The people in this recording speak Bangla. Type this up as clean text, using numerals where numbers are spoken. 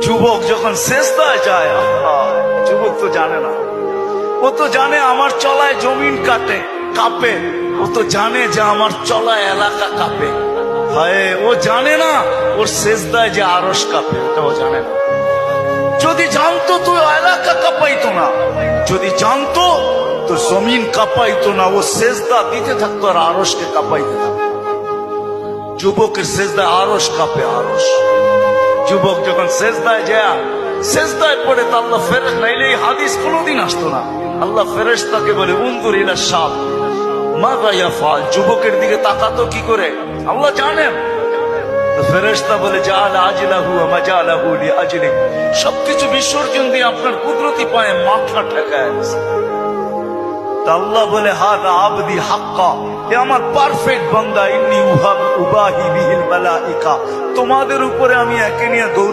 যুবক যখন সেজদায় যায়, যুবক তো জানে না, ও তো জানে আমার চলায় জমিন কাঁপে, ও তো জানে যে আমার চলায় এলাকা কাঁপে। হায়, ও জানে না ওর সেজদায় যে আরশ কাঁপে, ওটা ও জানে না। যদি জানতো তো এলাকা কাঁপাইতো না, যদি জানতো তো জমিন কাঁপাইতো না। ও সেজদা দিতে থাকতো আর আরশকে কাঁপাইতে থাকতো। যুবকের সেজদায় আরশ কাঁপে, আরশ। যুবক যখন সেজদায় যায়, সেজদায় পড়ে তো আল্লাহ ফেরেশতা, নাইলে এই হাদিস কোনোদিন আসতো না। আল্লাহ ফেরেশতাকে বলে উনজুর ইলা শাব মাযা ইয়াফআল, যুবকের দিকে তাকাতো কি করে আল্লাহ জানেন। তো ফেরেশতা বলে জাআলা আজলাহু ওয়া মাজালাহু লিআজলি, সবকিছু বিসর্জন দিয়ে আপনার কুদরতি পায়ে মাথা ঠেকায় দিয়েছে। আল্লাহ বলে হাদা আবদি হাক্কা, এ আমার পারফেক্ট বান্দা, ইন্নী উবাহি বিহিল মালাইকা, তোমাদের উপরে আমি একে নিয়ে